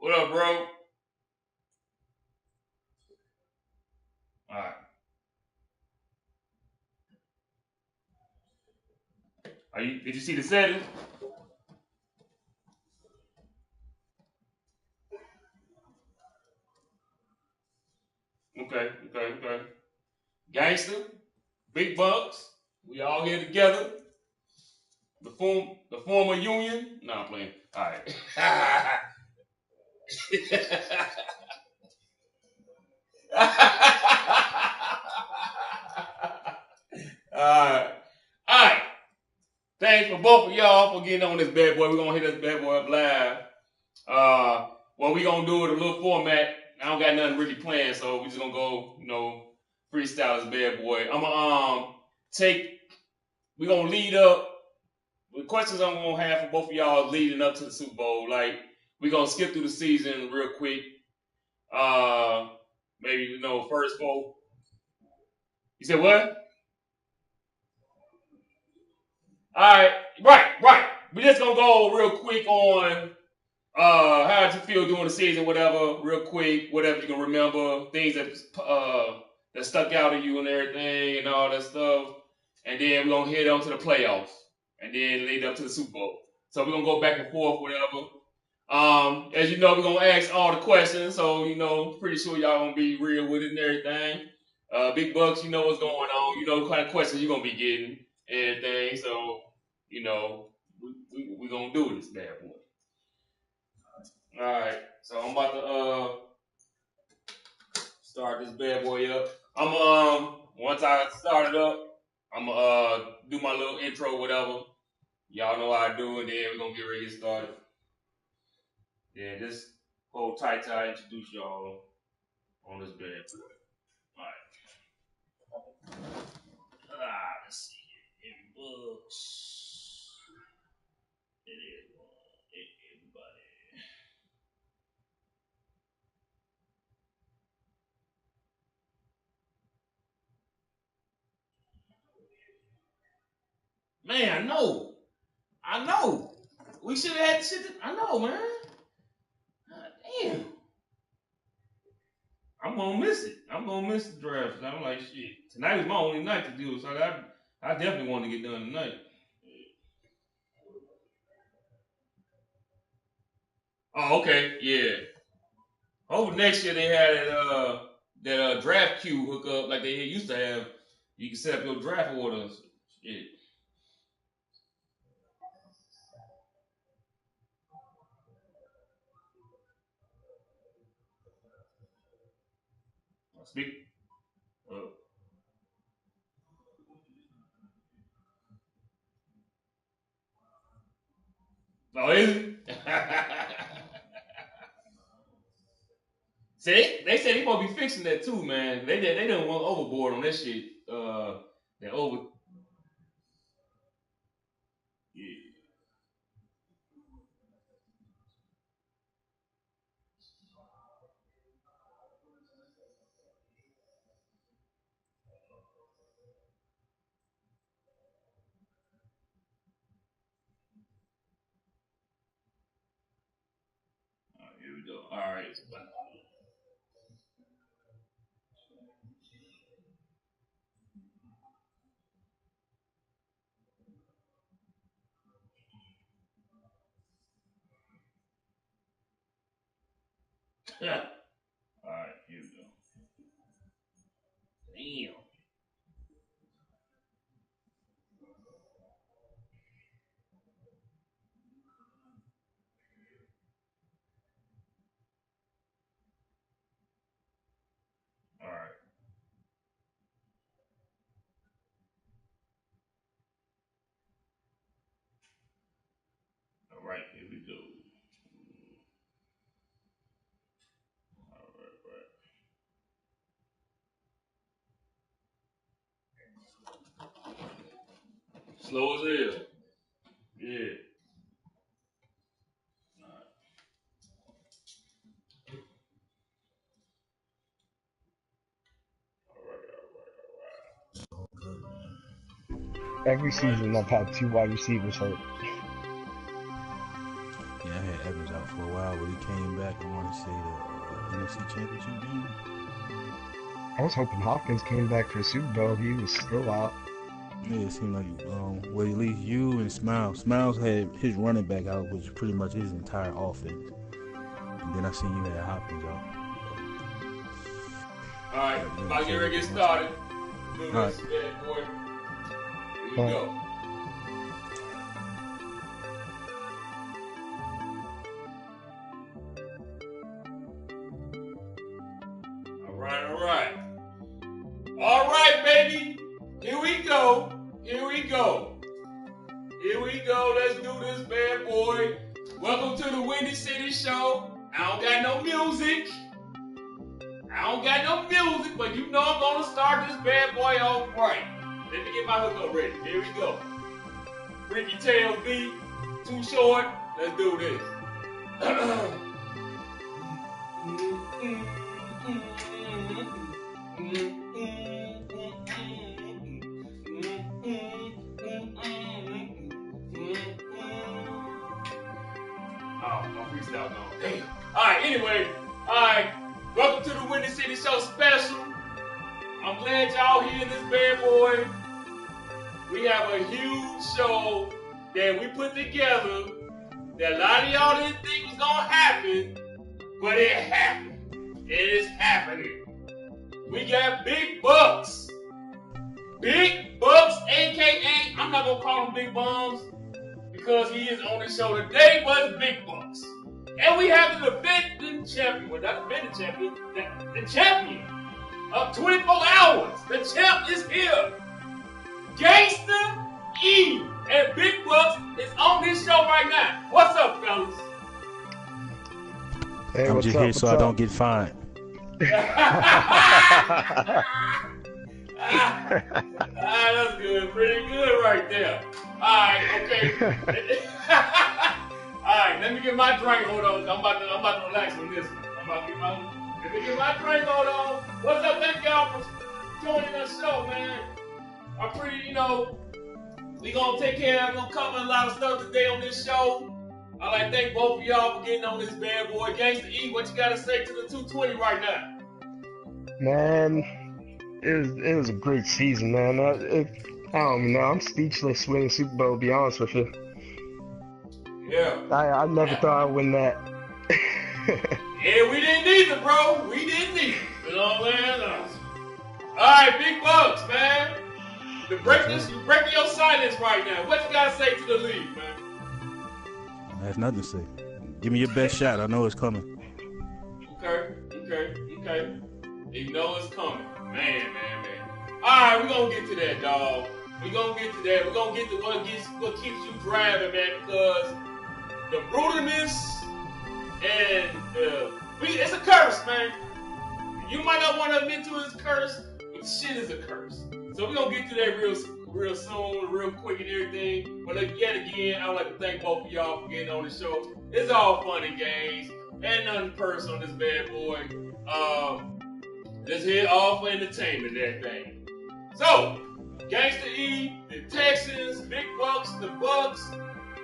What up, bro? All right. Did you see the settings? Okay. Gangster, big bucks. We all here together. The former union. No, I'm playing. All right. All right. Thanks for both of y'all for getting on this bad boy. We're gonna hit this bad boy up live. What we gonna do with a little format. I don't got nothing really planned, so we just gonna go, freestyle this bad boy. I'm gonna we gonna lead up the questions I'm gonna have for both of y'all leading up to the Super Bowl. Like, we gonna skip through the season real quick. Maybe first bowl. You said what? All right. We just gonna go real quick on how did you feel during the season, whatever, real quick, whatever you can remember, things that stuck out to you and everything and all that stuff. And then we're gonna head on to the playoffs and then lead up to the Super Bowl. So we're gonna go back and forth, whatever. As you know, we're gonna ask all the questions, so pretty sure y'all gonna be real with it and everything. Big Bucks, you know what's going on, you know what kind of questions you're gonna be getting and everything. So, we gonna do this bad boy. Alright, so I'm about to start this bad boy up. Once I start it up, I'm gonna do my little intro, whatever. Y'all know how I do, and then we're gonna get ready to get started. Yeah, just hold tight till I introduce y'all on this bad boy. Alright. Let's see here. Books. It is everybody. Man, I know. We should have had shit. I know, man. God damn. I'm gonna miss it. I'm gonna miss the draft. I'm like, shit. Tonight was my only night to do it, so I definitely want to get done tonight. Oh, okay, yeah. Hopefully next year they had that draft queue hook up like they used to have. You can set up your draft orders. Shit. Speak. Uh, oh, is it? See, they said they supposed to be fixing that too, man. They didn't want overboard on that shit. That over. Yeah. Here we go. All right. All right. Here we go. Damn. All right. All right. Here we go. All right. Slow as hell. Yeah. All Every season I've had two wide receivers hurt. Yeah, I had Evans out. out for a while, but he came back. I want to say the NFC Championship game. I was hoping Hopkins came back for the Super Bowl. He was still out. Yeah, it seemed like well, at least you and Smiles. Smiles had his running back out, which is pretty much his entire offense. And then I seen you had Hopkins out. All right, about to get ready to get started. Do this, right. yeah, boy. Here we go. All right, baby. Here we go. Let's do this, bad boy. Welcome to the Windy City Show. I don't got no music, but you know I'm gonna start this bad boy off right. Let me get my hookup ready. Here we go. Ricky Tails beat. Too short. Let's do this. Freestyle going. Damn. Alright, anyway. Alright. Welcome to the Windy City Show special. I'm glad y'all here this bad boy. We have a huge show that we put together that a lot of y'all didn't think was gonna happen, but it happened. It is happening. We got Big Bucks. Big Bucks, aka, I'm not gonna call him Big Bums because he is on the show today, but it's Big Bucks. And we have the defending champion, well, not the defending champion, the champion of 24 hours. The champ is here. Gangsta E and Big Bucks is on this show right now. What's up, fellas? Hey, I'm just here so I don't get fined. That's good. Pretty good right there. Alright, okay. Alright, let me get my drink. Hold on. I'm about to relax on this one. Let me get my drink. Hold on. What's up? Thank y'all for joining the show, man. I'm pretty, we gonna take care of, gonna cover a lot of stuff today on this show. I'd like to thank both of y'all for getting on this bad boy. Gangsta E, what you gotta say to the 220 right now? Man, it was a great season, man. I don't know. I'm speechless winning Super Bowl, to be honest with you. Yeah. I never thought I'd win that. Yeah, we didn't either, bro. We didn't either. You know what I'm saying? Alright, Big Bucks, man. You breaking your silence right now. What you gotta say to the league, man? I have nothing to say. Give me your best shot. I know it's coming. Okay. You know it's coming. Man. Alright, we're gonna get to that, dog. We're gonna get to that. We're gonna get to what keeps you driving, man, because the brutalness and it's a curse, man. You might not want to admit to it's a curse, but shit is a curse. So we're gonna get to that real soon, real quick and everything. But yet again, I would like to thank both of y'all for getting on the show. It's all fun and games. Ain't nothing personal on this bad boy. Let's hit all for entertainment, that thing. So, Gangsta E, the Texans, Big Bucks, the Bucks.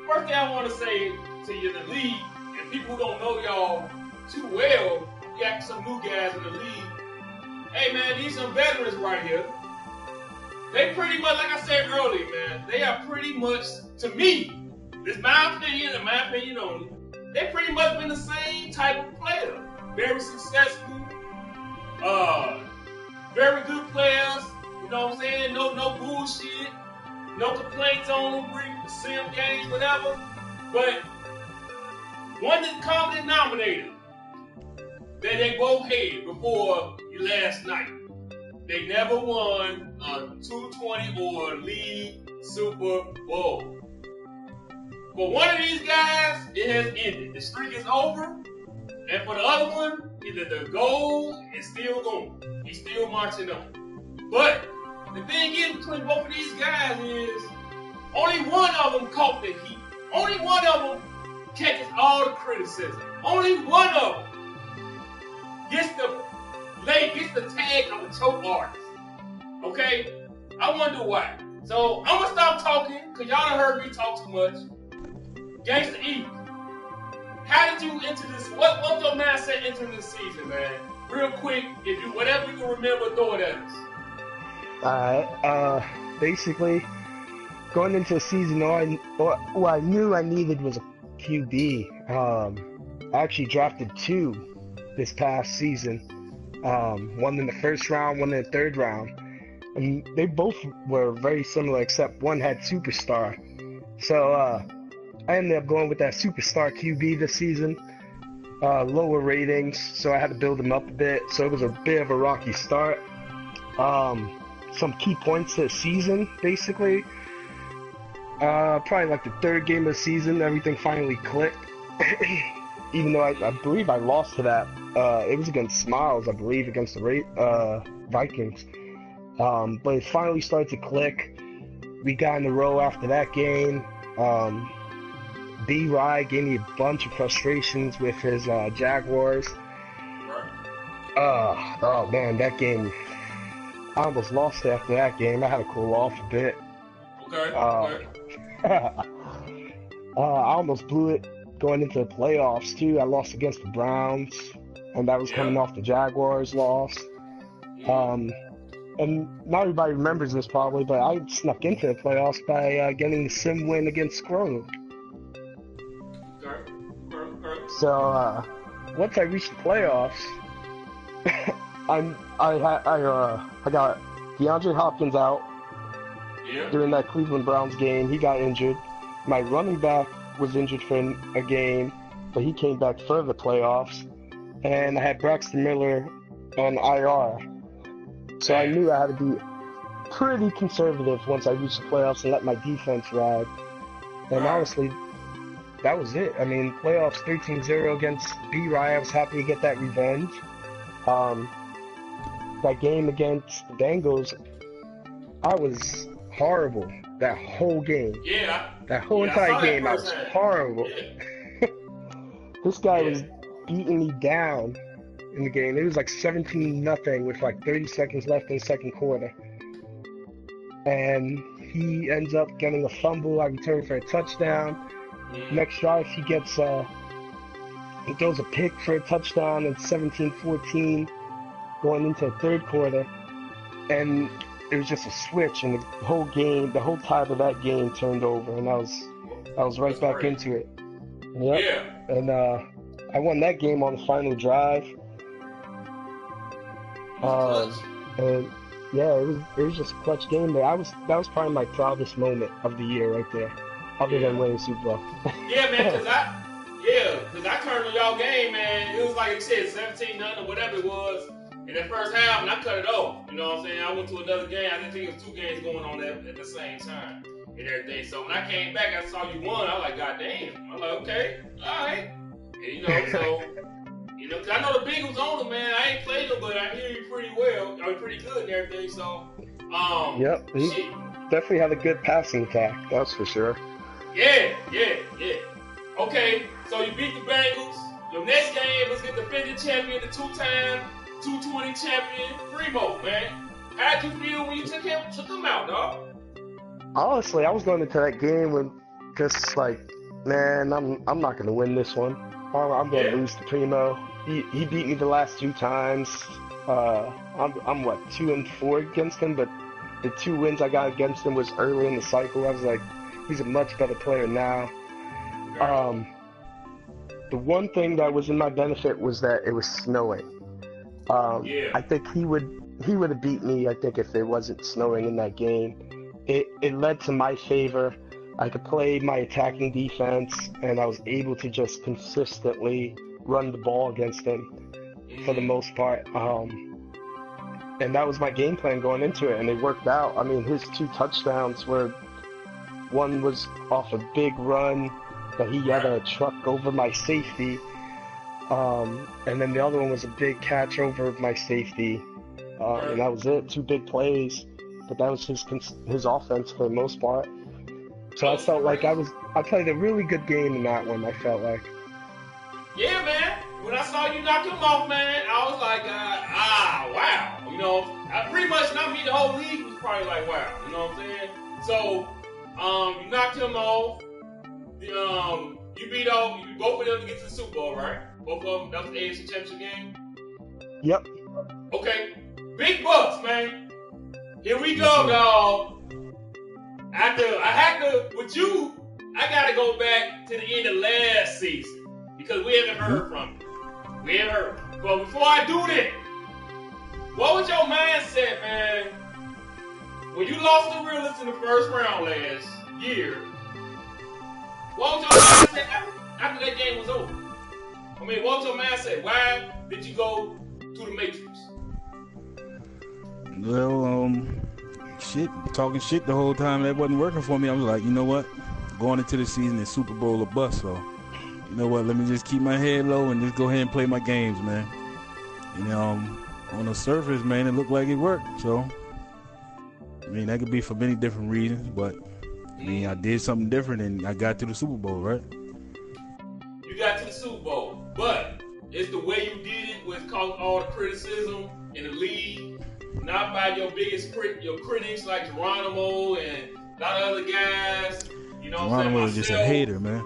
First thing I want to say to you, the league, and people who don't know y'all too well, you got some new guys in the league. Hey man, these some veterans right here. They pretty much, like I said earlier, man, they are pretty much, to me, it's my opinion and my opinion only, they pretty much been the same type of player. Very successful, very good players, you know what I'm saying? No bullshit, no complaints on them, bring the sim games, whatever. But one common denominator that they both had before last night. They never won a 220 or league Super Bowl. For one of these guys, it has ended. The streak is over. And for the other one, the goal is still going. He's still marching on. But the thing is between both of these guys is only one of them caught the heat. Only one of them catches all the criticism. Only one of them gets the tag of a choke artist. Okay? I wonder why. So I'm gonna stop talking, cause y'all done heard me talk too much. Gangsta E, how did you enter this? What was your mindset entering this season, man? Real quick, if you whatever you can remember, throw it at us. Basically, going into the season, what I knew I needed was a QB. I actually drafted 2 this past season. One in the first round, one in the third round. And they both were very similar, except one had superstar. So I ended up going with that superstar QB this season. Lower ratings, so I had to build him up a bit. So it was a bit of a rocky start. Some key points to the season, basically. Probably like the 3rd game of the season, everything finally clicked. Even though I believe I lost to that. It was against Smiles, I believe, against the Vikings. But it finally started to click. We got in a row after that game. B-Rye gave me a bunch of frustrations with his Jaguars. Oh man, that game, I almost lost after that game. I had to cool off a bit. Okay. I almost blew it going into the playoffs too. I lost against the Browns, and that was coming off the Jaguars loss. And not everybody remembers this probably, but I snuck into the playoffs by getting the sim win against Grove. So once I reached the playoffs, I got DeAndre Hopkins out during that Cleveland Browns game. He got injured. My running back was injured for a game, but he came back for the playoffs. And I had Braxton Miller on IR. So I knew I had to be pretty conservative once I reached the playoffs and let my defense ride. And honestly, that was it. I mean, playoffs 13-0 against B-Rye. I was happy to get that revenge. That game against the Bengals, I was horrible that whole game. That whole entire game, I was horrible. This guy was beating me down in the game. It was like 17-0 with like 30 seconds left in the second quarter. And he ends up getting a fumble. I return for a touchdown. Next drive, he throws a pick for a touchdown. It's 17-14 going into the third quarter. And it was just a switch, and the whole tide of that game turned over, and I was right back into it. Yep. Yeah. And I won that game on the final drive. And yeah, it was just a clutch game there. That was probably my proudest moment of the year right there, other than winning Super Bowl. Yeah, man, because I turned on y'all game, man. It was like you said, 17-0 or whatever it was in that first half, and I cut it off. You know what I'm saying? I went to another game. I didn't think it was 2 games going on at the same time and everything. So when I came back, I saw you won. I was like, God damn. I'm like, okay, all right. And, so. Cause I know the Bengals on them, man. I ain't played them, but I hear you pretty well. I mean, pretty good and everything. So, yep, he definitely had a good passing attack. That's for sure. Yeah. Okay, so you beat the Bengals. Your next game was get the defending champion, the 2-time 220 champion, Primo, man. How'd you feel when you took him out, dog? Honestly, I was going into that game with just like, man, I'm not gonna win this one. I'm gonna lose to Primo. He beat me the last 2 times. I'm what, 2-4 against him, but the 2 wins I got against him was early in the cycle. I was like, he's a much better player now. The one thing that was in my benefit was that it was snowing. I think he would have beat me, I think, if it wasn't snowing in that game. It led to my favor. I could play my attacking defense, and I was able to just consistently run the ball against him for the most part. And that was my game plan going into it, and it worked out. I mean, his 2 touchdowns one was off a big run that he had a truck over my safety, and then the other one was a big catch over my safety, and that was it. 2 big plays, but that was his offense for the most part. So I felt like I played a really good game in that one, I felt like. Yeah, man. When I saw you knock him off, man, I was like, wow. Pretty much not me, the whole league was probably like, wow. You know what I'm saying? So, you knocked him off. You beat both of them to get to the Super Bowl, right? Both of them, that was the AFC Championship game? Yep. Okay. Big Bucks, man. Here we go, dog. With you, I gotta go back to the end of last season because we haven't heard from you. We haven't heard. But before I do that, what was your mindset, man, when you lost the Realists in the first round last year? What was your mindset after that game was over? I mean, what was your mindset? Why did you go to the Matrix? Well, talking shit the whole time, that wasn't working for me. I was like, you know what? Going into the season is Super Bowl or bust, so you know what? Let me just keep my head low and just go ahead and play my games, man. And on the surface, man, it looked like it worked. So, I mean, that could be for many different reasons, but I mean, I did something different and I got to the Super Bowl, right? You got to the Super Bowl, but it's the way you did it with all the criticism in the league, not by your biggest your critics like Geronimo and a lot of other guys. You know what I'm saying? Geronimo is just a hater, man.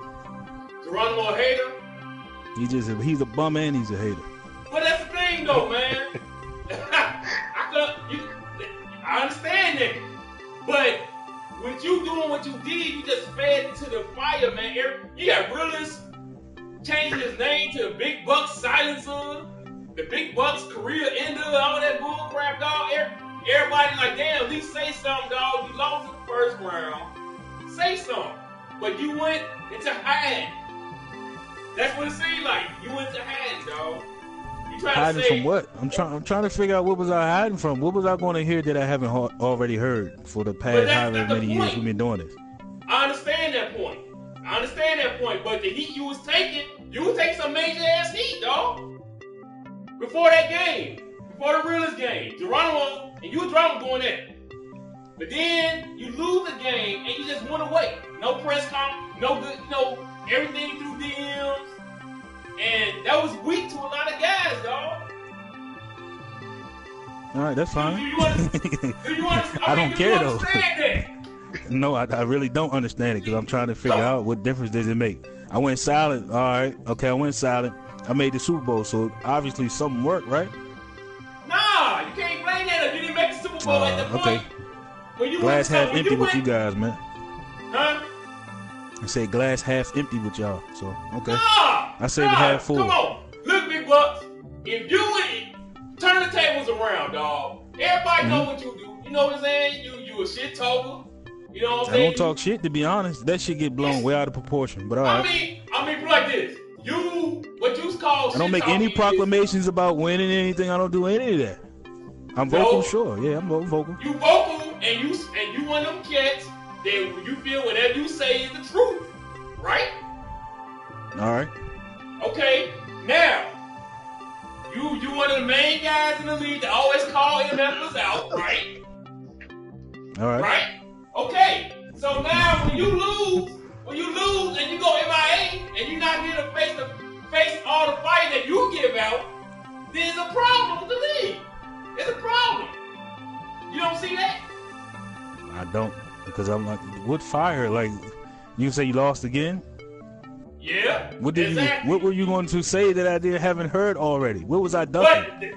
Geronimo a hater? He's a bum and he's a hater. But that's the thing, though, man. I understand that, but with you doing what you did, you just fed into the fire, man. You got Realist changing his name to the Big Bucks Silencer, the Big Bucks career ender, all that bull crap, dog. Everybody like, damn, at least say something, dog. You lost in the first round. Say something. But you went into hiding. That's what it seemed like. You went to hiding, dog. You trying hiding to say, from what? I'm trying to figure out what was I hiding from. What was I going to hear that I haven't already heard for the past however many years we've been doing this? I understand that point. But the heat you was taking some major ass heat, dog. Before that game, before the Realist game, Geronimo and you and Geronimo going at it. But then you lose the game and you just went away. No press conference, no good, everything through DMs. And that was weak to a lot of guys, dog. All right, that's fine. Do you understand? I don't care, though. That? No, I really don't understand it because I'm trying to figure out what difference does it make. I went silent. All right. Okay, I went silent. I made the Super Bowl, so obviously something worked, right? Nah, you can't blame that if you didn't make the Super Bowl at the point. When you glass half empty with you guys, man. Huh? I say glass half empty with y'all, so okay. Nah, I say it half full. Come on, look, Big Bucks. If you would turn the tables around, dog. Everybody know what you do. You know what I'm saying? You a shit talker. You know what I'm saying? I don't talk shit, to be honest. That shit get blown way out of proportion. But all right. I mean, like this. What you call I don't make any proclamations about winning anything. I don't do any of that. I'm vocal, sure. Yeah, I'm vocal. You vocal, and you one of them cats that you feel whatever you say is the truth, right? All right. Okay. Now, you one of the main guys in the league that always call MFers out, right? All right. Right? Okay. So now when you lose and you go MIA and you're not here to face all the fight that you give out, there's a problem with the league. There's a problem. You don't see that? I don't, because I'm like, what fire? Like, you say you lost again? Yeah. What were you going to say that I haven't heard already? What was I ducking?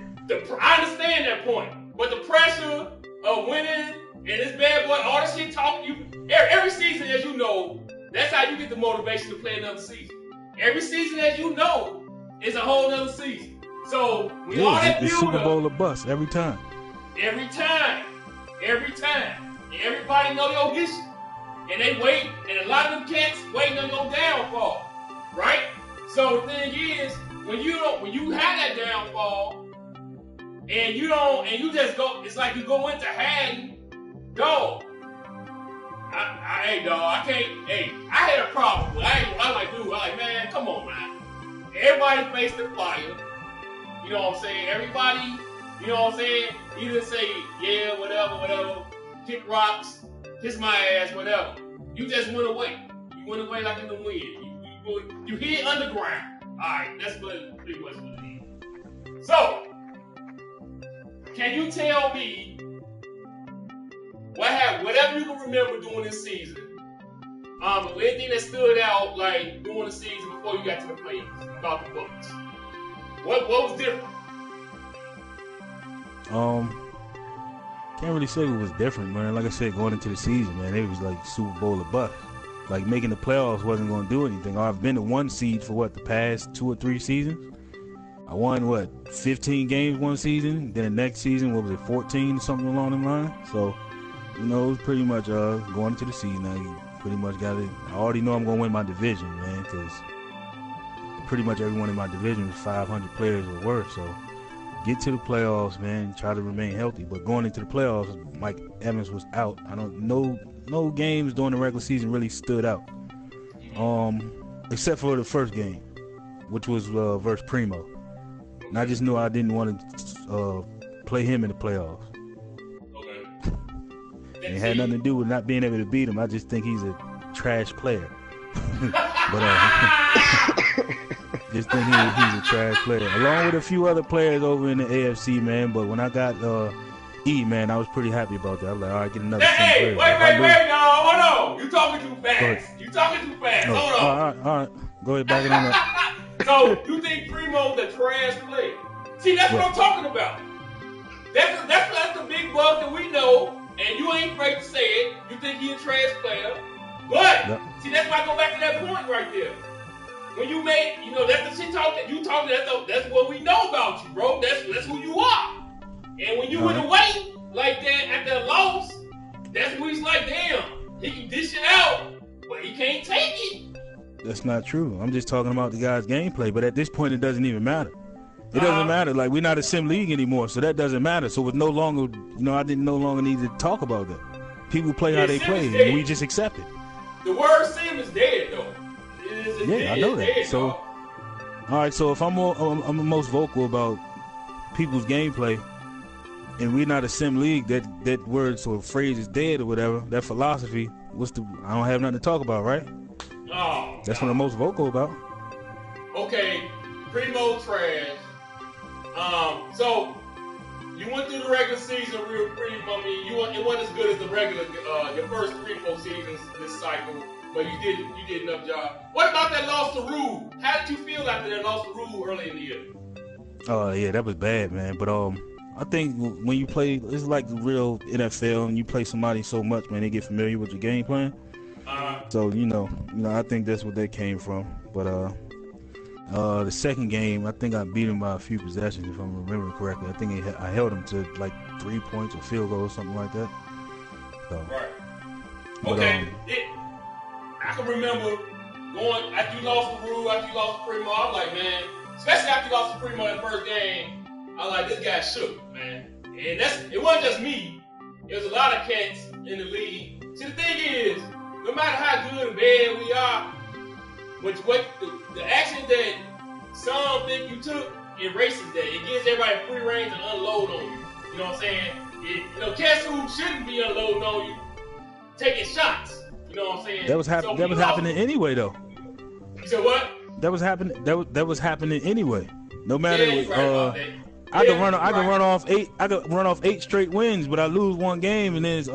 I understand that point, but the pressure of winning and this bad boy, all the shit talk every season, as you know, that's how you get the motivation to play another season. Every season, as you know, is a whole nother season. So when all that build it's Super Bowl or bust every time. Every time. And everybody know your history. And they wait, and a lot of them cats waiting on your downfall. Right? So the thing is, when you have that downfall, and you just go, it's like you go into hiding, dog. I had a problem. I like, man, come on, man. Everybody faced the fire. You know what I'm saying? Everybody, you know what I'm saying? You just say, yeah, whatever, kick rocks, kiss my ass, whatever. You just went away. You went away like in the wind. You hid underground. Alright, that's pretty much what it is. So, can you tell me whatever you can remember doing this season, Anything that stood out like during the season before you got to the playoffs about the Bucks? What was different? Can't really say what was different, man. Like I said, going into the season, man, it was like Super Bowl or bust. Like making the playoffs wasn't going to do anything. I've been to one seed for the past 2 or 3 seasons. I won 15 games one season. Then the next season, 14, something along the line. So, it was pretty much going into the season. I pretty much got it. I already know I'm going to win my division, man, because pretty much everyone in my division was 500 players or worse. So, get to the playoffs, man. Try to remain healthy. But going into the playoffs, Mike Evans was out. I don't know. No games during the regular season really stood out, except for the first game, which was versus Primo. And I just knew I didn't want to play him in the playoffs. Okay. It had nothing to do with not being able to beat him. I just think he's a trash player. But just think he's a trash player, along with a few other players over in the AFC, man. But when I got man, I was pretty happy about that. I was like, all right, get another. Hey, wait, no, hold on. You talking too fast. No, Hold on. All right. Go ahead, back it on up. So you think Primo's a trash player? See, that's what I'm talking about. That's the big bug that we know, and you ain't afraid to say it. You think he's a trash player, but see, that's why I go back to that point right there. When you make, that's the shit talk that you talking. That's what we know about you, bro. That's who you are. And when you went away like that at that loss, that's when he's like, damn, he can dish it out, but he can't take it. That's not true. I'm just talking about the guy's gameplay. But at this point, it doesn't even matter. It doesn't matter. Like, we're not a sim league anymore, so that doesn't matter. So it's no longer, I didn't no longer need to talk about that. People play how they play, and we just accept it. The word sim is dead, though. I know that. Dead, so, all right. So if I'm the most vocal about people's gameplay, and we're not a sim league, that word or phrase is dead or whatever. That philosophy, I don't have nothing to talk about, right? Oh, that's what I'm most vocal about. Okay, Primo trash. So you went through the regular season real pretty. I mean, it wasn't as good as the regular your first 3-4 seasons this cycle, but you did enough job. What about that loss to Rue? How did you feel after that loss to Rue early in the year? Oh yeah, that was bad, man. But I think when you play, it's like the real NFL, and you play somebody so much, man, they get familiar with your game plan. So I think that's what that came from. But the second game, I think I beat him by a few possessions, if I'm remembering correctly. I think I held him to like 3 points or field goal or something like that. So, right. But, okay. I can remember going after you lost to Rue, after you lost to Primo. I was like, man, especially after you lost to Primo in the first game, I was like, this guy shook, man. And it wasn't just me. It was a lot of cats in the league. See, the thing is, no matter how good and bad we are, what the action that some think you took erases that. It gives everybody free reign to unload on you. You know what I'm saying? Cats who shouldn't be unloading on you, taking shots. You know what I'm saying? That was happening anyway, though. You said what? That was happening. That was happening anyway. No matter. I could run off 8 straight wins, but I lose one game, and then it's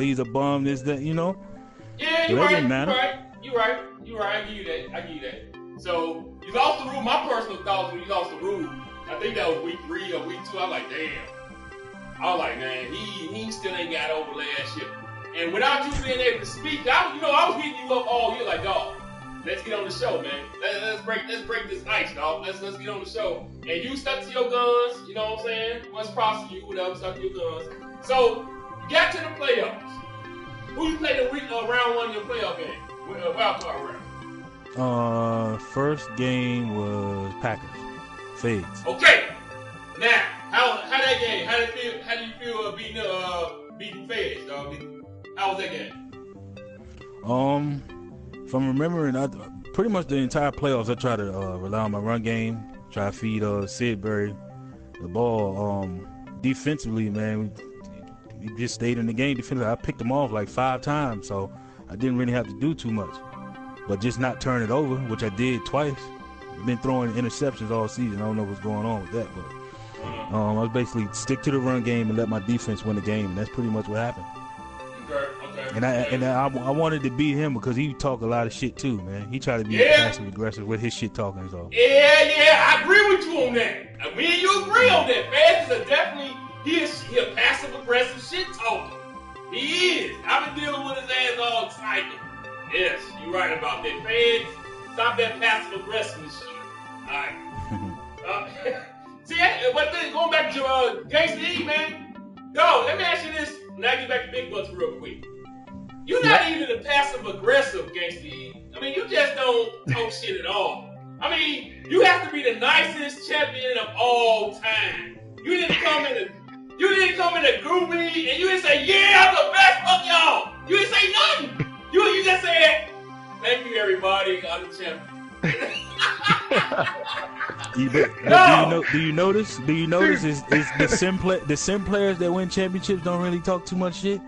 he's a bum. This that Yeah, you're right. You're right. I give you that. So you lost the Rue. My personal thoughts when you lost the Rue, I think that was week 3 or week 2. I was like, damn. I was like, man, he still ain't got over last year. And without you being able to speak, I was hitting you up all year like, dog, let's get on the show, man. Let's break this ice, dog. Let's get on the show. And you stuck to your guns, you know what I'm saying? Once props to you, whatever, stuck to your guns. So you got to the playoffs. Who you played the round 1 in your playoff game? Wild card round. First game was Packers. Fades. Okay. Now, how that game? How do you feel beating Feds, dog? How was that game? If I'm remembering, pretty much the entire playoffs, I try to rely on my run game, try to feed Sidbury the ball. Defensively, man, we just stayed in the game defensively. I picked them off like 5 times, so I didn't really have to do too much. But just not turn it over, which I did twice. I've been throwing interceptions all season. I don't know what's going on with that, but I was basically stick to the run game and let my defense win the game, and that's pretty much what happened. Okay. And I wanted to beat him because he talk a lot of shit too, man. He tried to be passive aggressive with his shit talking. So yeah, I agree with you on that. Me and you agree on that. Fans is definitely he a passive aggressive shit talker. He is. I've been dealing with his ass all the time. Yes, you're right about that. Fans, stop that passive aggressive shit. All right. See, but then going back to Gangsta E, man. Yo, let me ask you this. Now get back to Big Bucks real quick. You're not even a passive aggressive Gangsta E. I mean, you just don't talk shit at all. I mean, you have to be the nicest champion of all time. You didn't come in a group meet and you didn't say, yeah, I'm the best, fuck y'all. You didn't say nothing. You just said, thank you everybody, I'm the champion. Do you notice? Is the sim players that win championships don't really talk too much shit?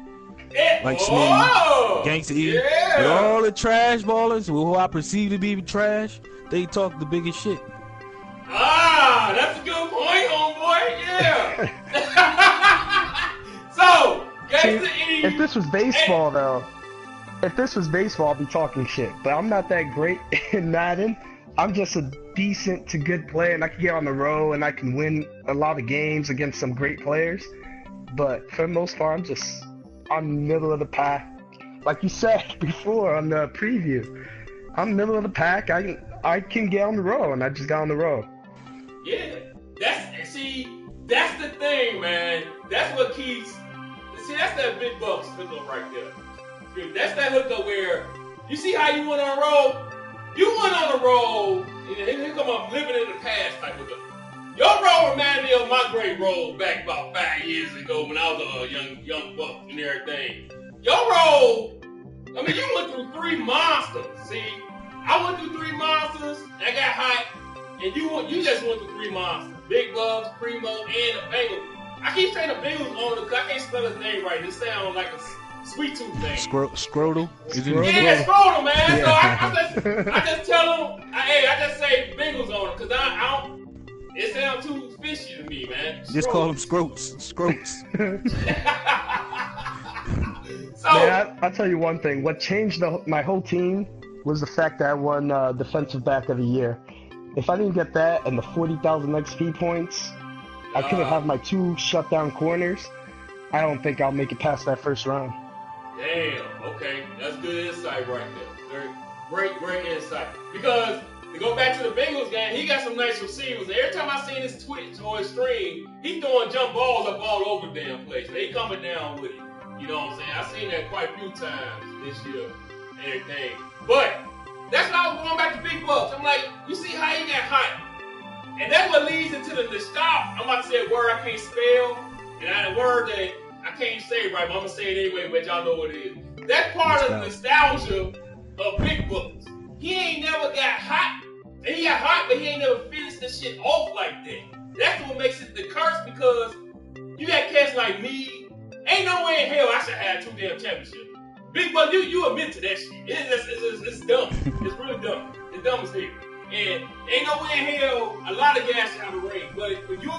Like Smitty, Gangsta E, with all the trash ballers who I perceive to be trash, they talk the biggest shit. Ah, that's a good point, homeboy. Yeah. So, Gangsta E. If this was baseball, though, I'd be talking shit. But I'm not that great in Madden. I'm just a decent to good player, and I can get on the road, and I can win a lot of games against some great players. But for the most part, I'm middle of the pack. Like you said before on the preview, I'm middle of the pack. I can get on the road, and I just got on the road. Yeah, that's the thing, man. That's what keeps. See, that's that Big Bucks hookup right there. That's that hookup where you see how you went on the road. You went on the road, and here come up living in the past type of thing. Your role reminded me of my great role back about 5 years ago when I was a young buck and everything. Your role, I mean, you went through 3 monsters. See, I went through 3 monsters, and I got hot, and you just went through 3 monsters. Big Bucks, Primo, and the Bengals. I keep saying the Bengals owner because I can't spell his name right. It sounds like a sweet tooth thing. Scrotal? Yeah, Scrotal, man. Yeah. So I just tell him, I just say Bengals owner because I don't. It sounds too fishy to me, man. Just call them Scroats. So, man, I'll tell you one thing. What changed my whole team was the fact that I won Defensive Back of the Year. If I didn't get that and the 40,000 XP points, I couldn't have my 2 shutdown corners. I don't think I'll make it past that first round. Damn, okay. That's good insight right there. Great insight. Because to go back to the Bengals game, he got some nice receivers. Every time I seen his Twitch or his stream, he throwing jump balls up all over the damn place. They coming down with it. You know what I'm saying? I've seen that quite a few times this year and everything. But that's why I was going back to Big Bucks. I'm like, you see how he got hot? And that's what leads into the nostalgia. I'm about to say a word I can't spell, and a word that I can't say right, but I'm going to say it anyway, but y'all know what it is. That's part of the nostalgia of Big Bucks. He ain't never got hot, and he got hot, but he ain't never finished the shit off like that. That's what makes it the curse, because you got cats like me. Ain't no way in hell I should have 2 damn championships. Big Buck, you admit to that shit. It's dumb. It's really dumb. It's dumb as hell. And ain't no way in hell a lot of guys should have a ring. But for you,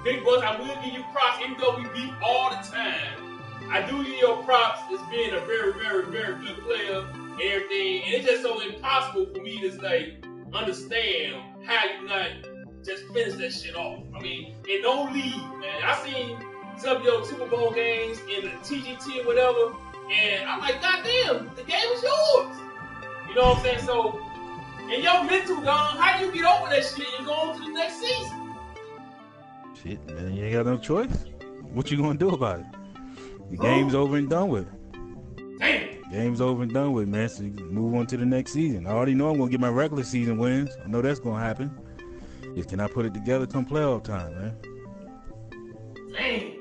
Big Buck, I will give you props, even though we beat all the time. I do give you props as being a very, very, very good player and everything. And it's just so impossible for me to understand how you not just finish that shit off. I mean, in no league, man. I seen some of your Super Bowl games in the TGT or whatever, and I'm like, goddamn, the game is yours. You know what I'm saying? So, and your mental, dog, how do you get over that shit and go on to the next season? Shit, man, you ain't got no choice. What you gonna do about it? The game's over and done with. Damn. Game's over and done with, man. So you move on to the next season. I already know I'm gonna get my regular season wins. I know that's gonna happen. Just can I put it together come playoff time, man? Damn.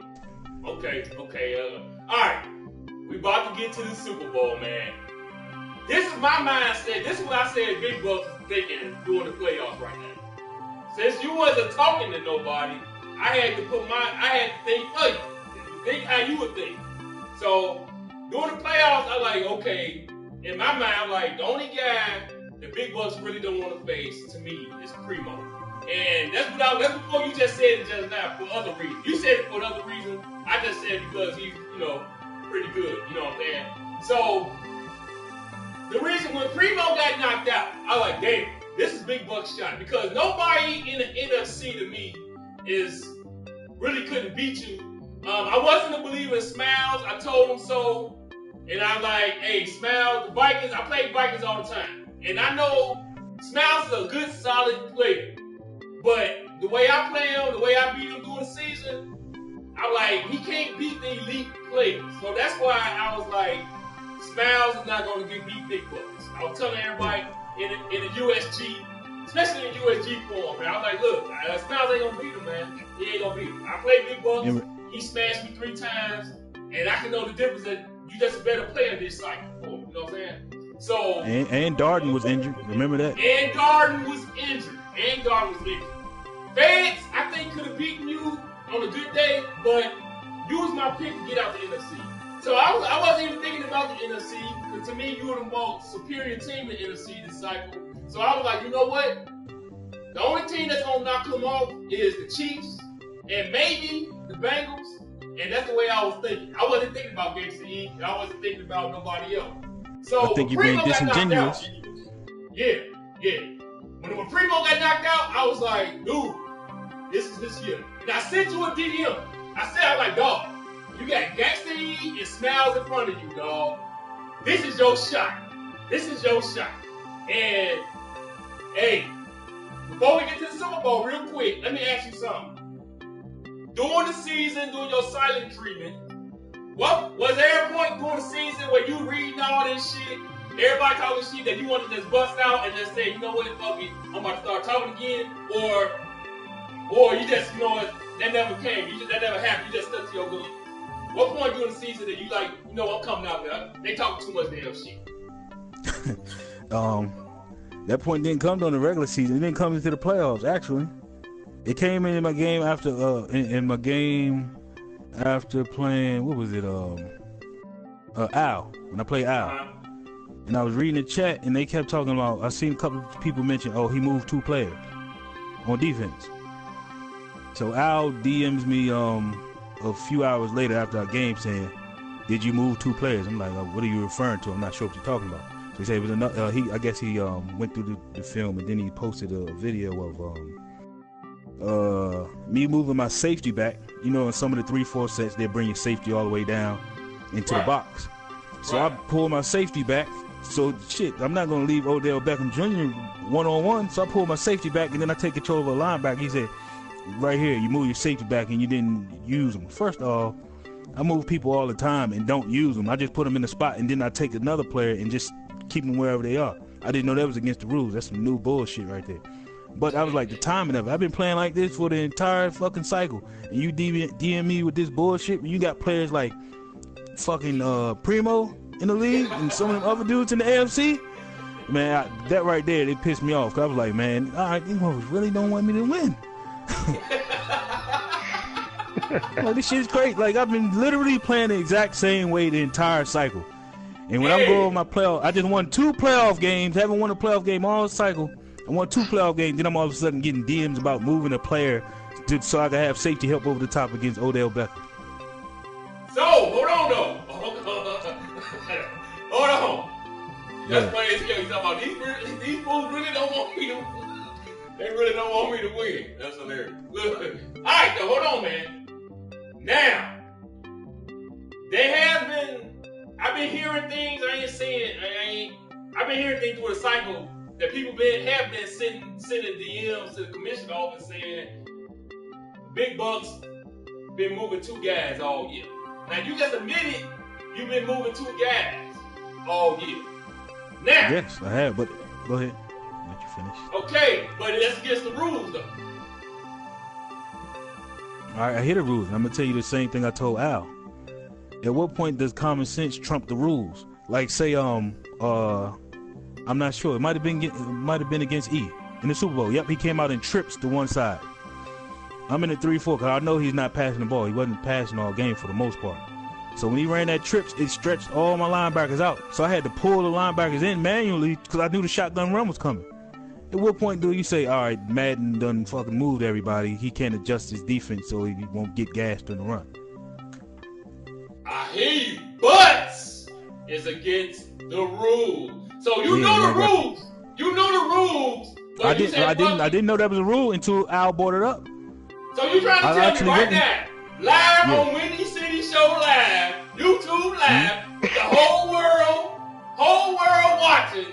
Okay. All right. We about to get to the Super Bowl, man. This is my mindset. This is what I said Big Bucks is thinking during the playoffs right now. Since you wasn't talking to nobody, I had to think for you. Think how you would think. So during the playoffs, I'm like, okay. In my mind, I'm like, the only guy the Big Bucks really don't want to face to me is Primo. And that's before you just said it just now for other reasons. You said it for another reason. I just said it because he's, pretty good. You know what I'm saying? So the reason when Primo got knocked out, I was like, damn, this is Big Buck's shot because nobody in the NFC to me really couldn't beat you. I wasn't a believer in Smiles. I told him so, and I'm like, hey, Smiles, the Vikings. I play Vikings all the time, and I know Smiles is a good, solid player. But the way I play him, the way I beat him during the season, I'm like, he can't beat the elite players. So that's why I was like, Smiles is not going to beat Big Bucks. I was telling everybody in the USG, especially in USG form, man. I was like, look, Smiles ain't going to beat him, man. He ain't going to beat him. I played Big Bucks. He smashed me 3 times, and I can know the difference that you just a better player this cycle. You know what I'm saying? So and Darden was injured. Remember that? And Darden was injured. Feds, I think, could have beaten you on a good day, but you was my pick to get out the NFC. So I wasn't even thinking about the NFC, because to me, you were the most superior team in the NFC this cycle. So I was like, you know what? The only team that's going to knock them off is the Chiefs and maybe the Bengals. And that's the way I was thinking. I wasn't thinking about Gangsta E, and I wasn't thinking about nobody else. So I think you're being disingenuous. Yeah. When Primo got knocked out, I was like, dude, this is this year. And I sent you a DM. I was like, dog, you got Gangsta E and Smiles in front of you, dog. This is your shot. And, hey, before we get to the Super Bowl, real quick, let me ask you something. During the season, doing your silent treatment, what was there a point during the season where you reading all this shit, everybody talking shit that you want to just bust out and just say, you know what, fuck it, I'm about to start talking again, or you just, you know what, that never came, that never happened, you just stuck to your gun. What point during the season that you like, you know, I'm coming out there, they talking too much damn shit? That point didn't come during the regular season. It didn't come into the playoffs, actually. It came in my game after in my game after playing, what was it, Al, when I played Al. And I was reading the chat and they kept talking about, I seen a couple of people mention, he moved 2 players on defense. So Al DMs me a few hours later after our game saying, did you move 2 players? I'm like, what are you referring to? I'm not sure what you're talking about. So he said it was another, I guess he went through the film and then he posted a video of me moving my safety back. You know, in some of the 3-4 sets, they bring your safety all the way down into the box. So I pull my safety back. So shit, I'm not gonna leave Odell Beckham Jr. one-on-one. So I pull my safety back and then I take control of a linebacker. He said, right here, you move your safety back and you didn't use them. First off, I move people all the time and don't use them. I just put them in the spot and then I take another player and just keep them wherever they are. I didn't know that was against the rules. That's some new bullshit right there. But I was like, the timing of it. I've been playing like this for the entire fucking cycle. And you DM me with this bullshit. You got players like fucking Primo in the league and some of them other dudes in the AFC. Man, that right there, it pissed me off. Cause I was like, man, all right, these motherfuckers really don't want me to win. Like, this shit's great. Like, I've been literally playing the exact same way the entire cycle. And when I'm going my playoff, I just won 2 playoff games. Haven't won a playoff game all cycle. I won 2 playoff games. Then I'm all of a sudden getting DMs about moving a player so I can have safety help over the top against Odell Beckham. So, hold on though. Hold on. That's funny as hell. You talking about these fools really don't want me to. They really don't want me to win. That's hilarious. Look. All right, though. Hold on, man. Now, I've been hearing things. I've been hearing things through the cycle that people have been sending DMs to the commission office saying Big Bucks been moving 2 guys all year. Now, you just admitted you've been moving 2 guys all year. Now, yes, I have, but go ahead. Let you finish. Okay, but that's against the rules, though. All right, I hear the rules. I'm gonna tell you the same thing I told Al. At what point does common sense trump the rules? Like, say, I'm not sure. It might have been against E in the Super Bowl. Yep, he came out and trips to one side. I'm in the 3-4 because I know he's not passing the ball. He wasn't passing all game for the most part. So when he ran that trips, it stretched all my linebackers out. So I had to pull the linebackers in manually because I knew the shotgun run was coming. At what point do you say, all right, Madden done fucking moved everybody. He can't adjust his defense so he won't get gassed in the run? I hear you, but is against the rules. So you know the rules. You know the rules. I didn't know that was a rule until Al brought it up. So you trying to tell me right now, live on Windy City Show Live, YouTube Live, with the whole world watching,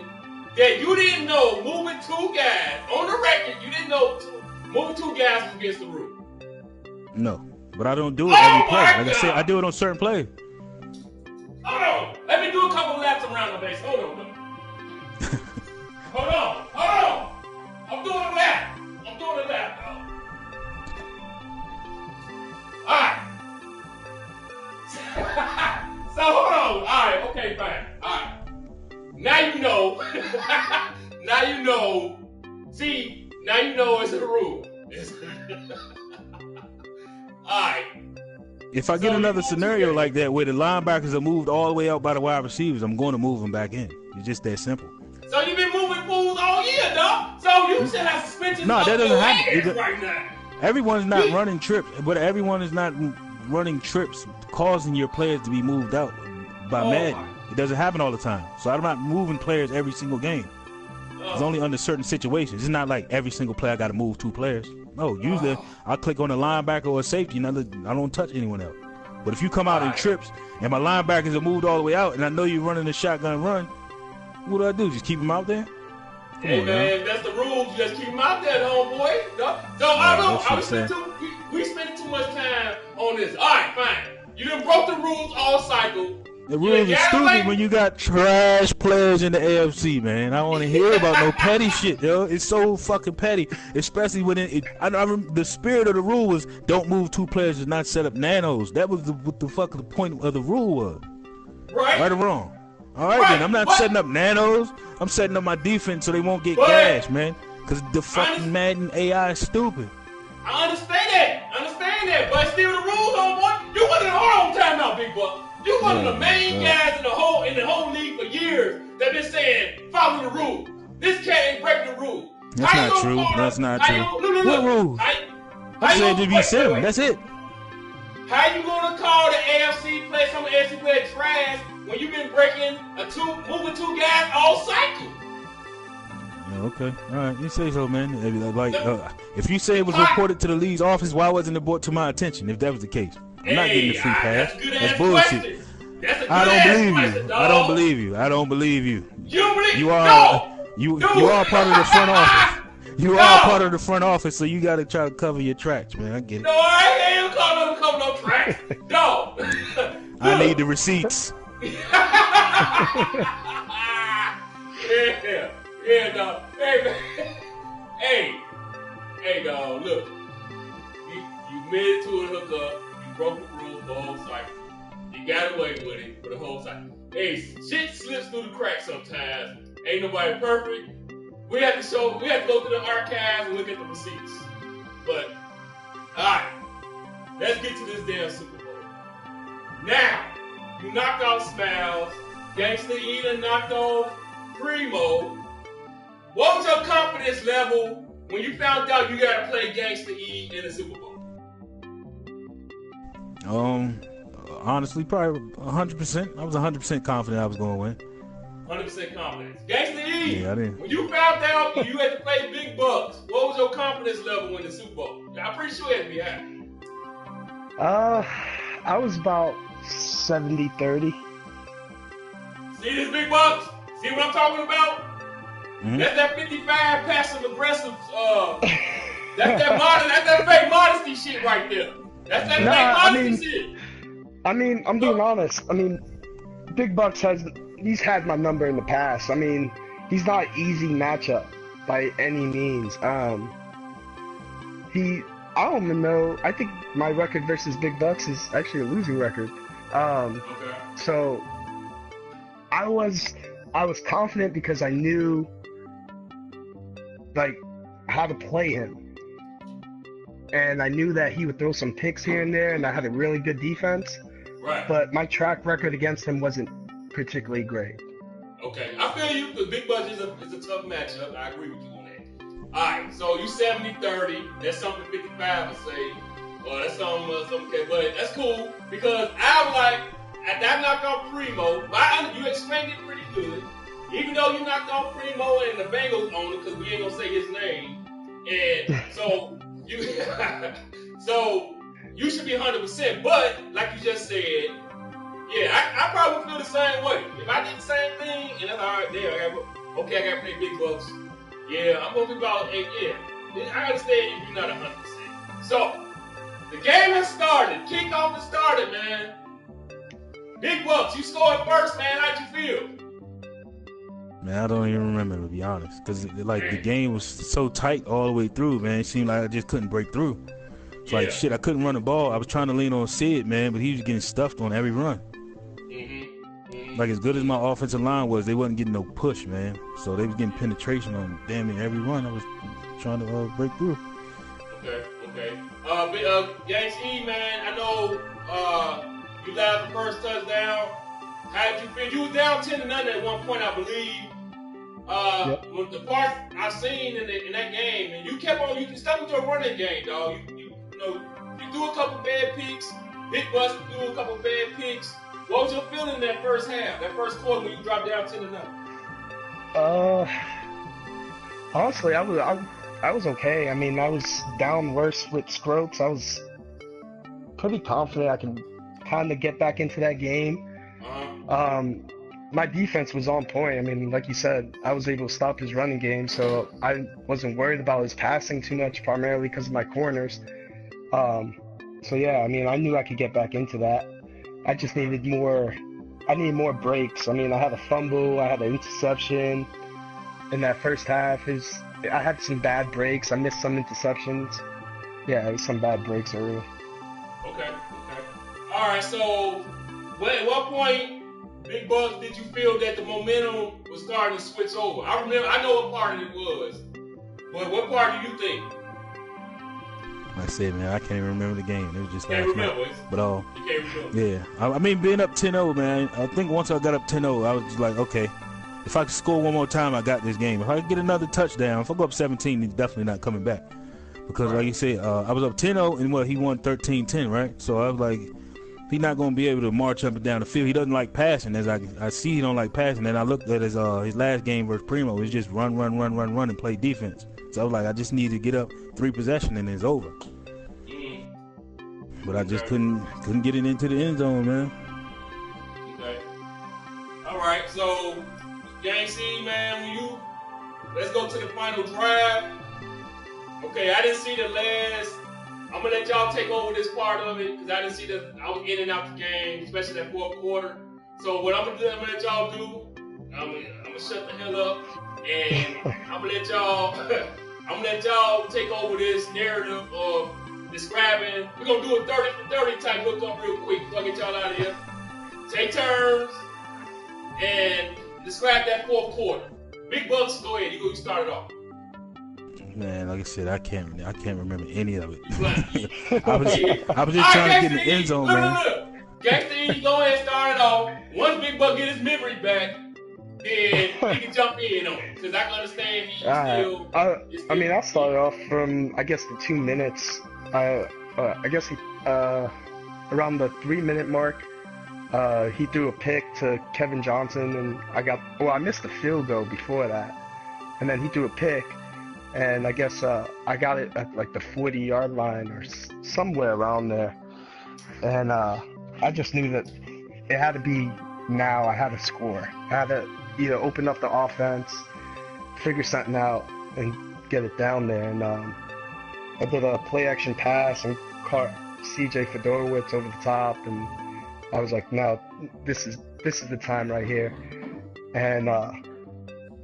that you didn't know moving two guys on the record? You didn't know moving two guys was against the rule. No, but I don't do it every play. Like I said, I do it on certain plays. Hold on, let me do a couple laps around the base. Hold on. Hold on. I'm doing a lap, dog. Alright. So hold on. Alright, okay, fine. Alright. Now you know. Now you know. See, now you know it's a rule. Alright. If I get another scenario like that where the linebackers are moved all the way out by the wide receivers, I'm going to move them back in. It's just that simple. So you've been moving fools all year, dog. So you should have suspensions. No, that doesn't happen. Right now. Everyone's not running trips, but everyone is not running trips causing your players to be moved out by Madden. It doesn't happen all the time. So I'm not moving players every single game. It's only under certain situations. It's not like every single player I got to move two players. No, usually I'll click on a linebacker or a safety and I don't touch anyone else. But if you come out in trips and my linebackers are moved all the way out and I know you're running a shotgun run, what do I do? Just keep them out there? Hey man, that's the rules. You just keep them out there, homeboy. So I know we spent too much time on this. All right, fine. You done broke the rules all cycle. The rules are stupid when you got trash players in the AFC, man. I don't want to hear about no petty shit, yo. It's so fucking petty, especially when the spirit of the rule was don't move two players, and not set up nanos. That was what the fuck the point of the rule was. Right or wrong? All right, then. I'm not setting up nanos. I'm setting up my defense so they won't get gashed, man. Because the fucking Madden AI is stupid. I understand that. But still the rules, homeboy. You wasn't hold on time out, big buck. You one of the main guys in the whole league for years that been saying follow the rules. This cat ain't breaking the rules. That's not true. That's not true. What rules? I said to be simple. That's it. How you gonna call the AFC play some AFC play trash when you been moving two guys all cycle? Okay, all right, you say so, man. If you say it was reported to the league's office, why wasn't it brought to my attention? If that was the case, I'm not getting the free pass. That's bullshit. I don't believe you. I don't believe you. You are part of the front office. You are part of the front office, so you got to try to cover your tracks, man. I get it. No, I ain't gonna cover no tracks. No. I need the receipts. Yeah, dog. Hey, man. Hey, dog. Look, you made it to a hookup. You broke the rules the whole cycle. You got away with it for the whole cycle. Hey, shit slips through the cracks sometimes. Ain't nobody perfect. We have to go through the archives and look at the receipts. But, all right, let's get to this damn Super Bowl. Now, you knocked out Smiles. Gangsta Eden knocked off Primo. What was your confidence level when you found out you got to play Gangsta E in the Super Bowl? Honestly, probably 100%. I was 100% confident I was going to win. 100% confidence. Gangsta E, yeah, I didn't. When you found out you had to play big bucks, what was your confidence level in the Super Bowl? I'm pretty sure it had to be high. I was about 70-30. See this big bucks? See what I'm talking about? Mm-hmm. That's that 55 passive aggressive. That's that fake modesty shit right there. That's that fake modesty shit. I mean, I'm being honest. I mean, Big Bucks he's had my number in the past. I mean, he's not an easy matchup by any means. I don't even know. I think my record versus Big Bucks is actually a losing record. So I was confident because I knew how to play him, and I knew that he would throw some picks here and there, and I had a really good defense. Right. But my track record against him wasn't particularly great. Okay, I feel you. The Big Bucks is a tough matchup. I agree with you on that. All right, so you 70-30. That's something 55 would say. Well, that's something okay, but that's cool because I was like, I knocked off Primo. you explained it pretty good. Even though you knocked off Primo and the Bengals owner, because we ain't gonna say his name, and so you, so you should be 100%. But like you just said, yeah, I probably feel the same way. If I did the same thing, and that's all right, there, I gotta play big bucks. Yeah, I'm gonna be about 8. Yeah, I understand if you're not 100%. So the game has started. Kickoff has started, man. Big bucks, you scored first, man. How'd you feel? Man, I don't even remember, to be honest, because the game was so tight all the way through, man. It seemed like I just couldn't break through. It's like shit, I couldn't run the ball. I was trying to lean on Sid, man, but he was getting stuffed on every run. Like, as good as my offensive line was, they wasn't getting no push, man. So they was getting penetration on damn near every run I was trying to break through. Okay. Gangs E, man, I know you led the first touchdown. How did you feel? You was down 10-0 at one point, I believe. With the part I seen in that game, and you kept on. You stuck with your running game, dog. You threw a couple bad picks. Big Bus threw a couple bad picks. What was your feeling in that first half, that first quarter when you dropped down 10-0? Honestly, I was okay. I mean, I was down worse with Scroats. I was pretty confident I can kind of get back into that game. My defense was on point. I mean, like you said, I was able to stop his running game, so I wasn't worried about his passing too much, primarily because of my corners. So yeah, I mean, I knew I could get back into that. I just needed more. I needed more breaks. I mean, I had a fumble, I had an interception in that first half. I had some bad breaks. I missed some interceptions. Yeah, it was some bad breaks early. Okay. All right. So, at what point, Big Bucks, did you feel that the momentum was starting to switch over? I know what part it was, but what part do you think? Like I said, man, I can't even remember the game. It was just last night. But you can't remember. Yeah, I mean, being up 10-0, man. I think once I got up 10-0, I was just like, okay, if I could score one more time, I got this game. If I could get another touchdown, if I go up 17, he's definitely not coming back. Because like you said, I was up 10-0, and he won 13-10, right? So I was like, he's not going to be able to march up and down the field. He doesn't like passing. As I see, he don't like passing. And I looked at his last game versus Primo. It's just run, and play defense. So I was like, I just need to get up 3 possessions, and it's over. But I just couldn't get it into the end zone, man. Okay. All right. So, Gang C, man, let's go to the final drive. Okay, I didn't see the last. I'm gonna let y'all take over this part of it because I didn't see I was in and out the game, especially that fourth quarter. So what I'm gonna do, I'm gonna let y'all do. I'm gonna shut the hell up, and I'm gonna let y'all take over this narrative of describing. We're gonna do a 30 for 30 type hookup real quick before I get y'all out of here. Take turns and describe that fourth quarter. Big Bucks, go ahead. You start it off. Man, like I said, I can't remember any of it. I was just trying to get in the end zone, man. Gangsta, go ahead and start it off. Once Big Buck get his memory back, then he can jump in on it. Because I can understand he's still... I mean, I'll start off from, I guess, the 2 minutes. I guess around the 3-minute mark, he threw a pick to Kevin Johnson, and I missed the field goal before that. And then he threw a pick. And I guess I got it at like the 40-yard line or somewhere around there. And I just knew that it had to be now. I had to score. I had to either open up the offense, figure something out, and get it down there. And I did a play-action pass and caught C.J. Fedorowicz over the top. And I was like, no, this is the time right here. And I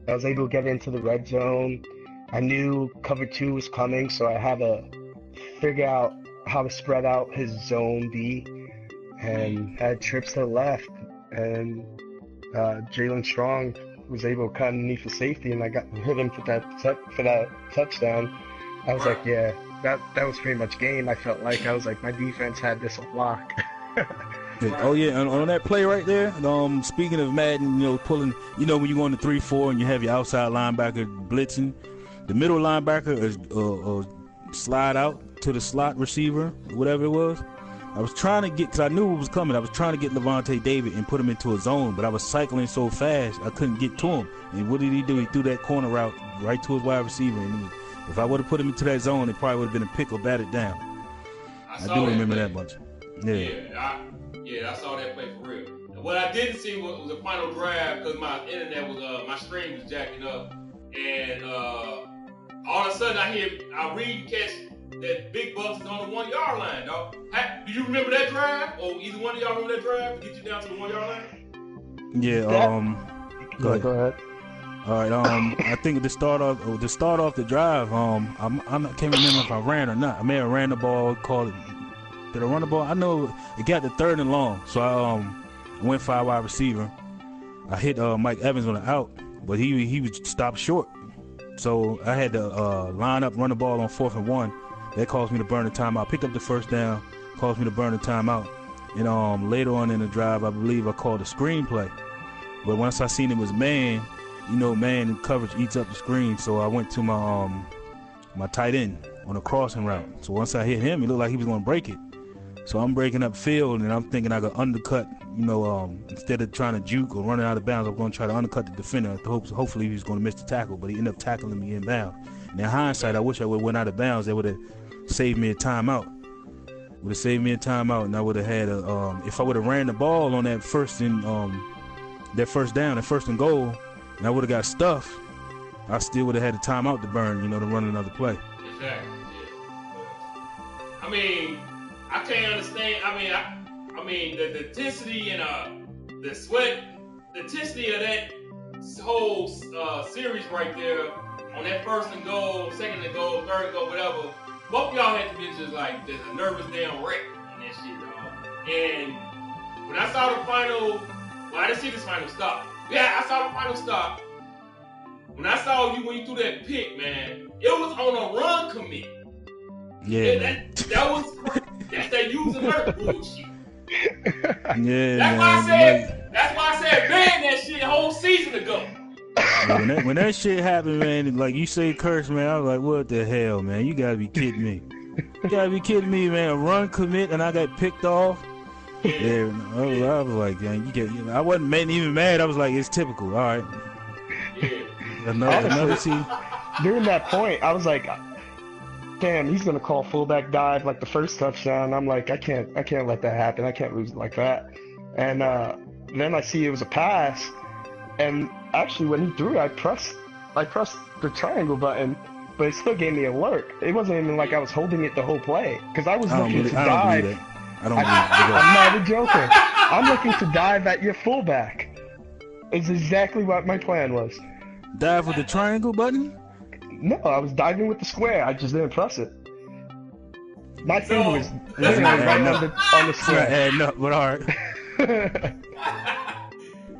was able to get into the red zone. I knew cover 2 was coming, so I had to figure out how to spread out his zone B, and had trips to the left, and Jalen Strong was able to cut underneath the safety, and I hit him for that touchdown. I was like, yeah, that was pretty much game. I felt like my defense had this on lock. Oh yeah, on that play right there. Speaking of Madden, pulling, when you go into 3-4 and you have your outside linebacker blitzing. The middle linebacker is slide out to the slot receiver, whatever it was. I was trying to get, because I knew it was coming, I was trying to get Levante David and put him into a zone, but I was cycling so fast, I couldn't get to him. And what did he do? He threw that corner route right to his wide receiver. And if I would have put him into that zone, it probably would have been a pick or batted down. I do remember that much. Yeah, I saw that play for real. And what I didn't see was the final drive because my internet was, my stream was jacking up. And all of a sudden I read catch that Big Bucks is on the 1 yard line, dog. Do you remember that drive? Or either one of y'all remember that drive to get you down to the 1 yard line? Yeah, go ahead. All right, I think to start off the drive, I can't remember if I ran or not. I may have ran the ball, called it. Did I run the ball? I know it got to 3rd and long, so I went 5 wide receiver. I hit Mike Evans on the out, but he was stopped short. So I had to line up, run the ball on 4th and 1. That caused me to burn the timeout. Picked up the first down, caused me to burn the timeout. And later on in the drive, I believe I called a screenplay. But once I seen it was man, man in coverage eats up the screen. So I went to my tight end on a crossing route. So once I hit him, it looked like he was going to break it. So I'm breaking up field, and I'm thinking I could undercut, instead of trying to juke or running out of bounds, I'm going to try to undercut the defender. Hopefully he was going to miss the tackle, but he ended up tackling me inbound. And in hindsight, I wish I would have went out of bounds. That would have saved me a timeout. And I would have had if I would have ran the ball on that first down, that first and goal, and I would have got stuffed, I still would have had a timeout to burn, to run another play. Exactly. Yeah. I mean, I can't understand. I mean, the intensity and the sweat, the intensity of that whole series right there on that 1st and goal, 2nd and goal, 3rd and goal, whatever. Both of y'all had to be just a nervous damn wreck in that shit, dog. And when I saw the final, I didn't see this final stop. Yeah, I saw the final stop. When I saw you when you threw that pick, man, it was on a run commit. Yeah, that was that's that using her bullshit. Yeah, that's why I said ban that shit a whole season ago. Yeah, when that shit happened, man, like you say curse, man, I was like, what the hell, man? You gotta be kidding me. Man. A run commit and I got picked off. Yeah, I was like, man, I wasn't even mad. I was like, it's typical. All right. Yeah. Another team. During that point, I was like, damn, he's gonna call fullback dive like the first touchdown. I'm like, I can't let that happen. I can't lose like that. And then I see it was a pass, and actually when he threw it, I pressed the triangle button, but it still gave me an alert. It wasn't even like I was holding it the whole play, because I was looking to dive. I'm not even joking. I'm looking to dive at your fullback. It's exactly what my plan was. Dive with the triangle button? No, I was diving with the square. I just didn't press it. My finger was literally right on the square. But all right.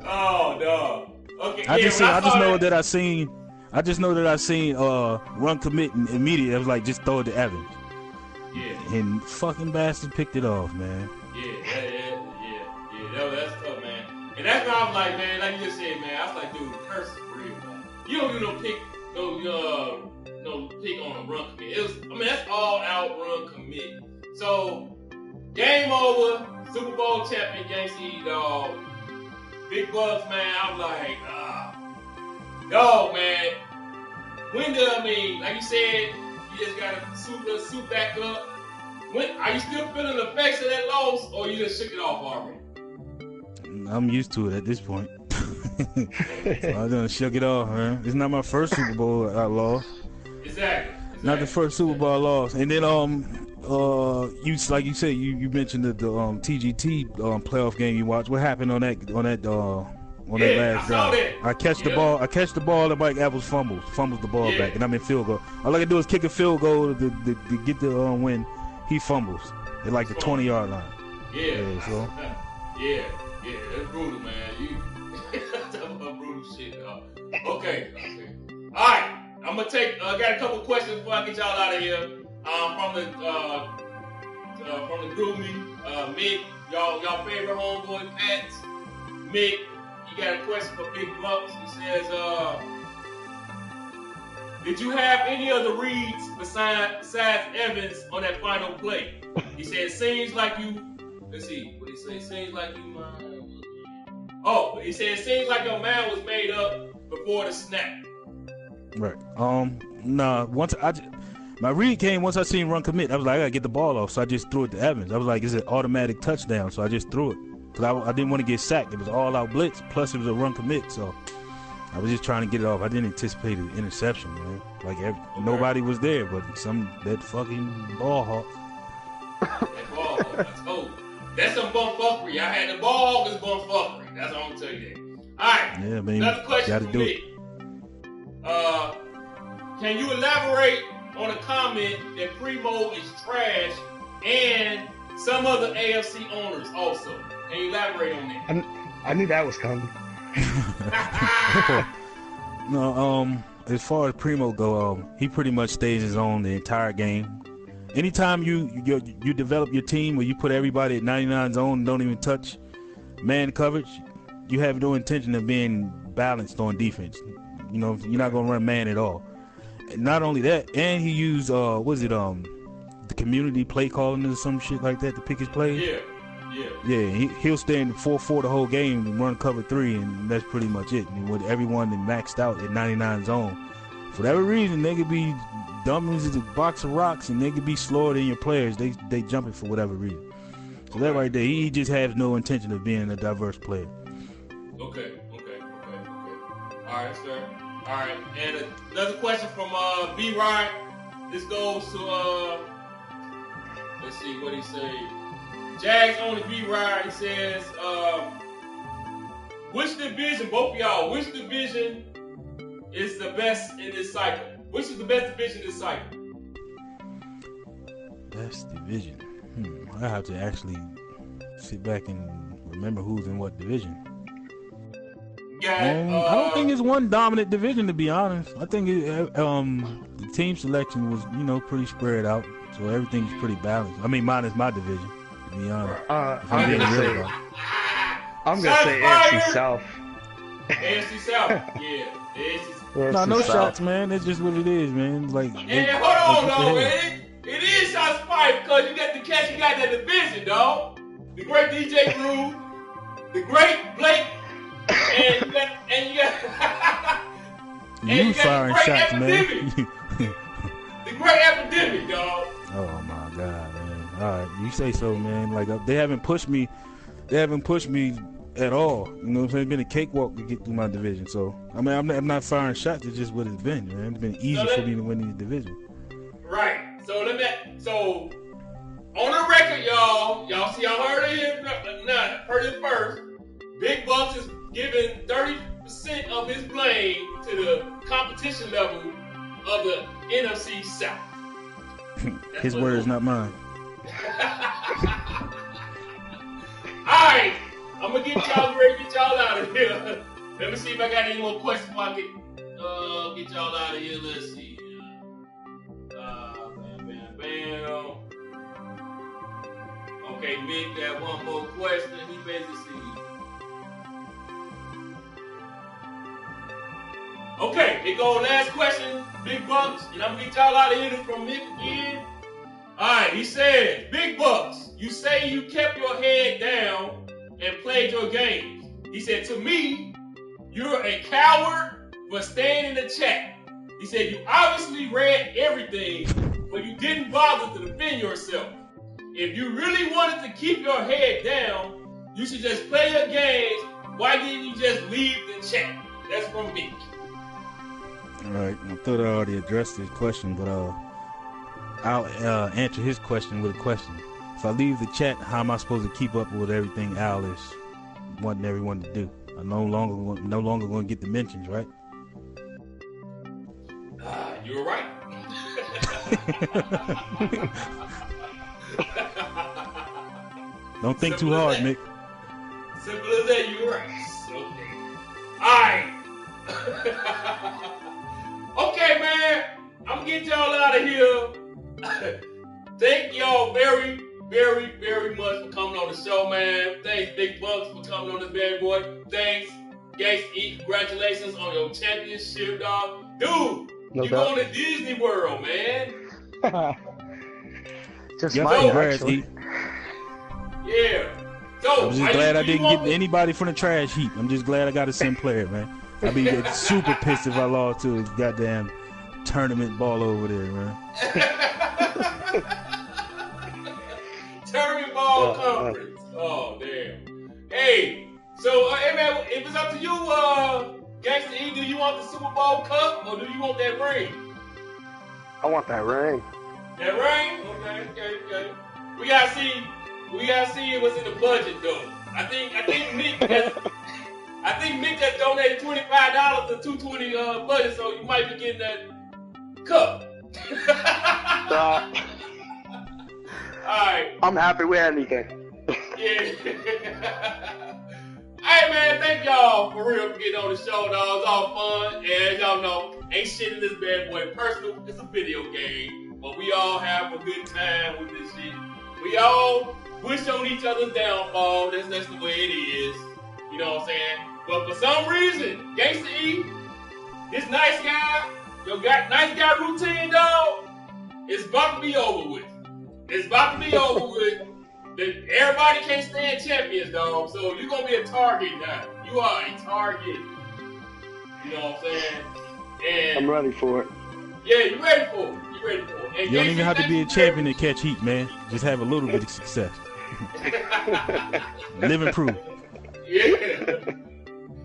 Oh no. Okay. I just know that I seen run commit immediately. I was like, just throw it to Evans. Yeah. And fucking bastard picked it off, man. Yeah. That's tough, man. And that's why I was like, man, like you just said, man, I was like, dude, curse is real, man. You don't do no pick on a run commit. That's all out run commit. So, game over, Super Bowl champion, Yankee dog. Big Bucks, man. I'm like, dog, man. Like you said, you just gotta suit back up. Are you still feeling the effects of that loss, or you just shook it off already? I'm used to it at this point. So I done shook it off, man. It's not my first Super Bowl I lost. Exactly. Not the first Super Bowl I lost. And then like you said, you mentioned the TGT playoff game you watched. What happened on that last drive? I catch the ball and Mike Evans fumbles the ball back, and I'm in field goal. All I can do is kick a field goal to get the win. He fumbles at like the 20-yard line. Yeah, that's brutal, man. That's brutal shit, dog. Okay. All right, I'm gonna take. I got a couple questions before I get y'all out of here. From the grooming, Mick, y'all favorite homeboy Pats. Mick, you got a question for Big Bucks. He says, did you have any other reads besides Evans on that final play? He said, it seems like you, let's see, what he say? It seems like you mind. Oh, he said, it seems like your mind was made up before the snap. Right. Nah, my read came once I seen him run commit. I was like, I gotta get the ball off, so I just threw it to Evans. I was like, it's an automatic touchdown, so I just threw it. Because I didn't want to get sacked. It was all out blitz, plus it was a run commit, so I was just trying to get it off. I didn't anticipate an interception, man. Like, nobody was there, but that fucking ball hawk. That ball hawk, let's go. That's some bumfuckery. I had the ball hawk is bumfuckery. That's all I'm gonna tell you that. Alright, yeah, man, another question for me. Can you elaborate on a comment that Primo is trash and some other AFC owners also? Can you elaborate on that? I knew that was coming. No, as far as Primo go, he pretty much stays his own the entire game. Anytime you develop your team where you put everybody at 99 zone and don't even touch man coverage, you have no intention of being balanced on defense. You know, you're not gonna run man at all. And not only that, and he used the community play calling or some shit like that to pick his plays. Yeah, he'll stay in 4-4 the whole game and run cover 3, and that's pretty much it. And with everyone that maxed out at 99 zone, for whatever reason, they could be dumb as a box of rocks, and they could be slower than your players. They jumping for whatever reason. So that right there, he just has no intention of being a diverse player. Okay. All right, that's fair. All right, and another question from B. Ryan. This goes to let's see what he say. Jags owner B. Ryan. He says, which division, both of y'all, which division is the best in this cycle? Which is the best division this cycle? Best division. I have to actually sit back and remember who's in what division. I don't think it's one dominant division, to be honest. I think the team selection was, pretty spread out, so everything's pretty balanced. I mean, minus my division, to be honest. I'm gonna say AFC South. AFC South, yeah. No shots, man. That's just what it is, man. Like, hold on, man. It is shots fired because you got the catch. You got that division, dog. The great DJ Rue, the great Blake. And you got firing shots, epidemic. Man. The great epidemic, dog. Oh my God, man! All right, you say so, man. Like they haven't pushed me. They haven't pushed me at all. You know what I'm saying? It's been a cakewalk to get through my division. So I mean, I'm not firing shots. It's just what it's been, man. It's been easy for me to win these division. Right. So on the record, y'all see, y'all heard it here. Heard it first. Big Bucks is giving 30% of his blame to the competition level of the NFC South. His words, not mine. Alright, I'm gonna get y'all ready to get y'all out of here. Let me see if I got any more questions before I get y'all out of here. Let's see. Bam. Okay, Mick got one more question. He basically see. Okay, here go last question, Big Bucks, and I'm gonna get y'all out of here from Mick again. Alright, he said, Big Bucks, you say you kept your head down and played your games. He said, to me, you're a coward for staying in the chat. He said, you obviously read everything, but you didn't bother to defend yourself. If you really wanted to keep your head down, you should just play your games. Why didn't you just leave the chat? That's from me. Alright, I thought I already addressed this question, but I'll answer his question with a question. If I leave the chat, how am I supposed to keep up with everything Al is wanting everyone to do? I'm no longer going to get the mentions, right? You're right. Don't think too hard, Mick. Simple as that, you're right. Okay. Alright. Okay, man. I'm gonna get y'all out of here. Thank y'all very, very, very much for coming on the show, man. Thanks, Big Bucks, for coming on this bad boy. Thanks, Gangsta E. Congratulations on your championship, dog. Dude, you going to Disney World, man. Just Yep, mine, congrats, actually. E. Yeah. So I'm just glad I didn't get anybody from the trash heap. I'm just glad I got a Sinclair, man. I'd be super pissed if I lost to his goddamn tournament ball over there, man. Tournament ball conference. Oh, damn. Hey, so, hey, man, if it's up to you, Gangsta E, do you want the Super Bowl cup or do you want that ring? I want that ring. That ring? Okay. We gotta see what's in the budget though. I think Mick just donated $25 to 220 budget, so you might be getting that cup. Alright. I'm happy with anything. Yeah. Hey man, thank y'all for real for getting on the show, dog. It's all fun. And as y'all know, ain't shit in this bad boy personal. It's a video game. But we all have a good time with this shit. We all wish on each other's downfall. That's the way it is. You know what I'm saying? But for some reason, Gangsta E, this nice guy routine, dog, it's about to be over with. It's about to be over with. Everybody can't stand champions, dog. So you're gonna be a target now. You are a target. You know what I'm saying? And I'm ready for it. Yeah, you ready for it. And You don't even have to be a champion to catch heat, man. Just have a little bit of success. Living proof. Yeah.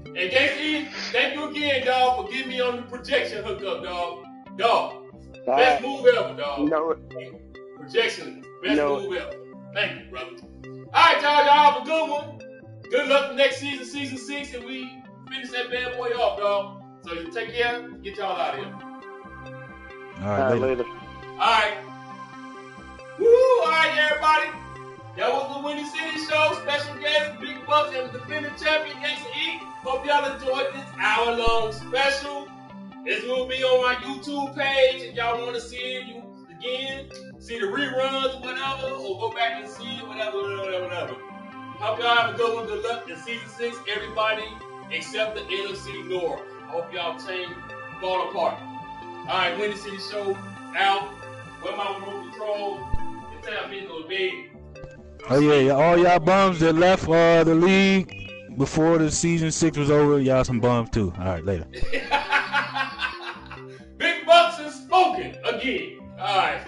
And JC, thank you again, dog, for getting me on the projection hookup, dog. Best move ever, dog. No. Projection, best move ever. Thank you, brother. All right, y'all have a good one. Good luck for next season, season 6, and we finish that bad boy off, dog. So you take care. Get y'all out of here. All right, later. All right. Woo! All right, everybody. That was the Windy City Show. Special guest, Big Bucks, and the defending champion, Gangsta E. Hope y'all enjoyed this hour-long special. This will be on my YouTube page if y'all want to see it again, see the reruns or whatever, or go back and see it, whatever. Hope y'all have a good one. Good luck in season 6, everybody except the NFC North. I hope y'all team fall apart. All right, Windy City Show out. Where my remote control? It's time for me to go to bed. Oh yeah, all y'all bums that left the league before the season 6 was over, y'all some bums too. All right, later. Big Bucks has spoken again. All right.